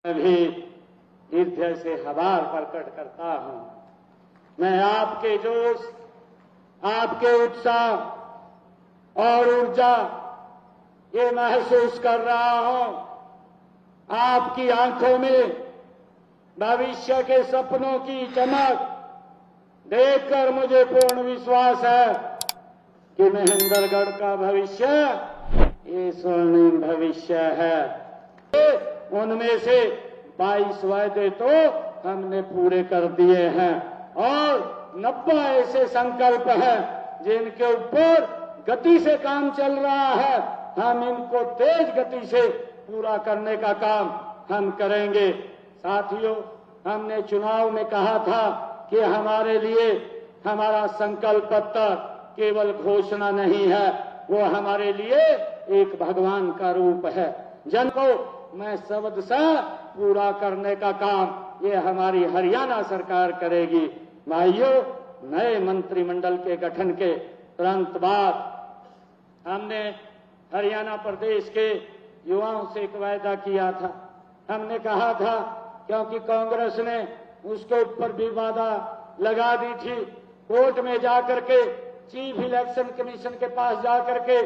मैं भी हृदय से आभार प्रकट करता हूं। मैं आपके जोश, आपके उत्साह और ऊर्जा ये महसूस कर रहा हूं। आपकी आंखों में भविष्य के सपनों की चमक देखकर मुझे पूर्ण विश्वास है कि महेंद्रगढ़ का भविष्य ये स्वर्णिम भविष्य है। उनमें से 22 वायदे तो हमने पूरे कर दिए हैं और 90 ऐसे संकल्प हैं जिनके ऊपर गति से काम चल रहा है। हम इनको तेज गति से पूरा करने का काम हम करेंगे। साथियों, हमने चुनाव में कहा था कि हमारे लिए हमारा संकल्प पत्र केवल घोषणा नहीं है, वो हमारे लिए एक भगवान का रूप है। जन को मैं शब्द से पूरा करने का काम ये हमारी हरियाणा सरकार करेगी। भाइयों, नए मंत्रिमंडल के गठन के तुरंत बाद हमने हरियाणा प्रदेश के युवाओं से एक वायदा किया था। हमने कहा था, क्योंकि कांग्रेस ने उसके ऊपर भी वादा लगा दी थी, कोर्ट में जाकर के चीफ इलेक्शन कमीशन के पास जाकर के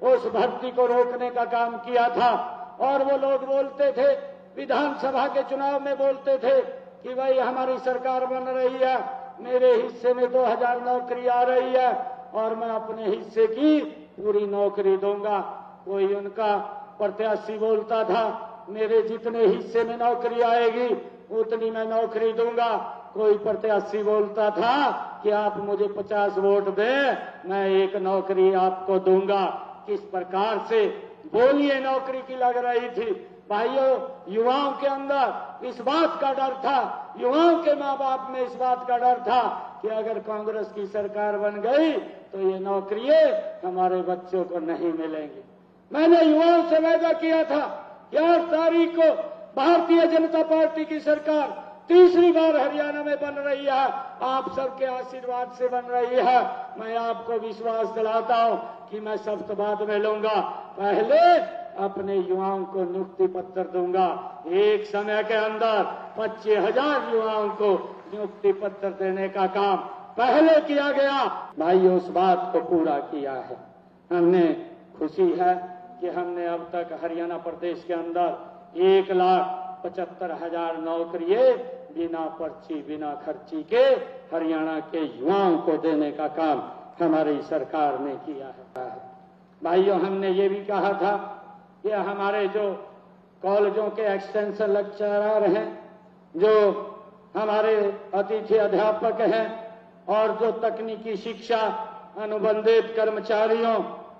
उस भर्ती को रोकने का काम किया था। और वो लोग बोलते थे, विधानसभा के चुनाव में बोलते थे कि भाई हमारी सरकार बन रही है, मेरे हिस्से में 2000 नौकरी आ रही है और मैं अपने हिस्से की पूरी नौकरी दूंगा। कोई उनका प्रत्याशी बोलता था, मेरे जितने हिस्से में नौकरी आएगी उतनी मैं नौकरी दूंगा। कोई प्रत्याशी बोलता था कि आप मुझे 50 वोट दें, मैं एक नौकरी आपको दूंगा। किस प्रकार से बोलिए नौकरी की लग रही थी। भाइयों, युवाओं के अंदर इस बात का डर था, युवाओं के माँ बाप में इस बात का डर था कि अगर कांग्रेस की सरकार बन गई तो ये नौकरियां हमारे बच्चों को नहीं मिलेंगी। मैंने युवाओं से वादा किया था कि 8 तारीख को भारतीय जनता पार्टी की सरकार तीसरी बार हरियाणा में बन रही है, आप सबके आशीर्वाद से बन रही है। मैं आपको विश्वास दिलाता हूं कि मैं शपथ बाद में लूंगा। पहले अपने युवाओं को नियुक्ति पत्र दूंगा। एक समय के अंदर 25,000 युवाओं को नियुक्ति पत्र देने का काम पहले किया गया। भाइयों, उस बात को पूरा किया है। हमने खुशी है कि हमने अब तक हरियाणा प्रदेश के अंदर 1,75,000 नौकरियां बिना पर्ची बिना खर्ची के हरियाणा के युवाओं को देने का काम हमारी सरकार ने किया है। भाइयों, हमने ये भी कहा था कि हमारे जो कॉलेजों के एक्सटेंशन लेक्चरर हैं, जो हमारे अतिथि अध्यापक हैं और जो तकनीकी शिक्षा अनुबंधित कर्मचारियों,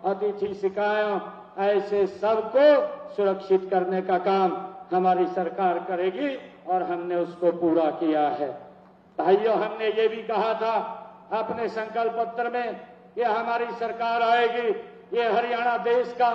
अतिथि शिक्षकों, ऐसे सबको सुरक्षित करने का काम हमारी सरकार करेगी और हमने उसको पूरा किया है। भाइयों, हमने ये भी कहा था अपने संकल्प पत्र में कि हमारी सरकार आएगी, ये हरियाणा देश का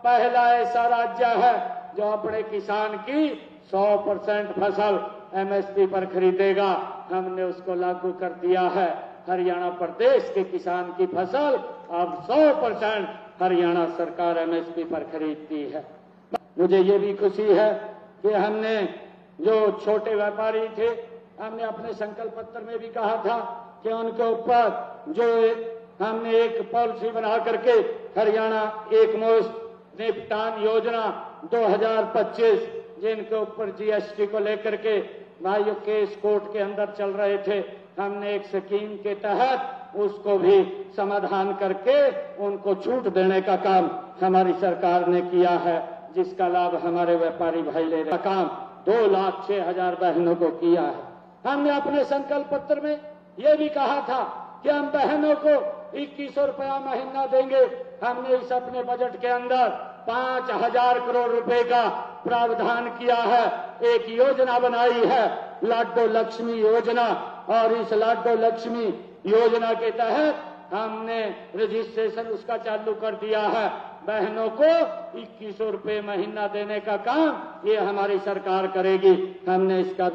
पहला ऐसा राज्य है जो अपने किसान की 100% फसल MSP पर खरीदेगा। हमने उसको लागू कर दिया है। हरियाणा प्रदेश के किसान की फसल अब 100% हरियाणा सरकार MSP पर खरीदती है। मुझे ये भी खुशी है कि हमने जो छोटे व्यापारी थे, हमने अपने संकल्प पत्र में भी कहा था कि उनके ऊपर जो हमने एक पॉलिसी बना करके हरियाणा एक मुश्त निपटान योजना 2025, जिनके ऊपर GST को लेकर के भाइयों केस कोर्ट के अंदर चल रहे थे, हमने एक स्कीम के तहत उसको भी समाधान करके उनको छूट देने का काम हमारी सरकार ने किया है, जिसका लाभ हमारे व्यापारी भाई ले रहे। काम 2,06,000 बहनों को किया है। हमने अपने संकल्प पत्र में यह भी कहा था कि हम बहनों को 2100 रुपया महीना देंगे। हमने इस अपने बजट के अंदर 5,000 करोड़ रुपए का प्रावधान किया है। एक योजना बनाई है, लाडो लक्ष्मी योजना, और इस लाडो लक्ष्मी योजना के तहत हमने रजिस्ट्रेशन उसका चालू कर दिया है। बहनों को 2100 रुपये महीना देने का काम ये हमारी सरकार करेगी। हमने इसका भी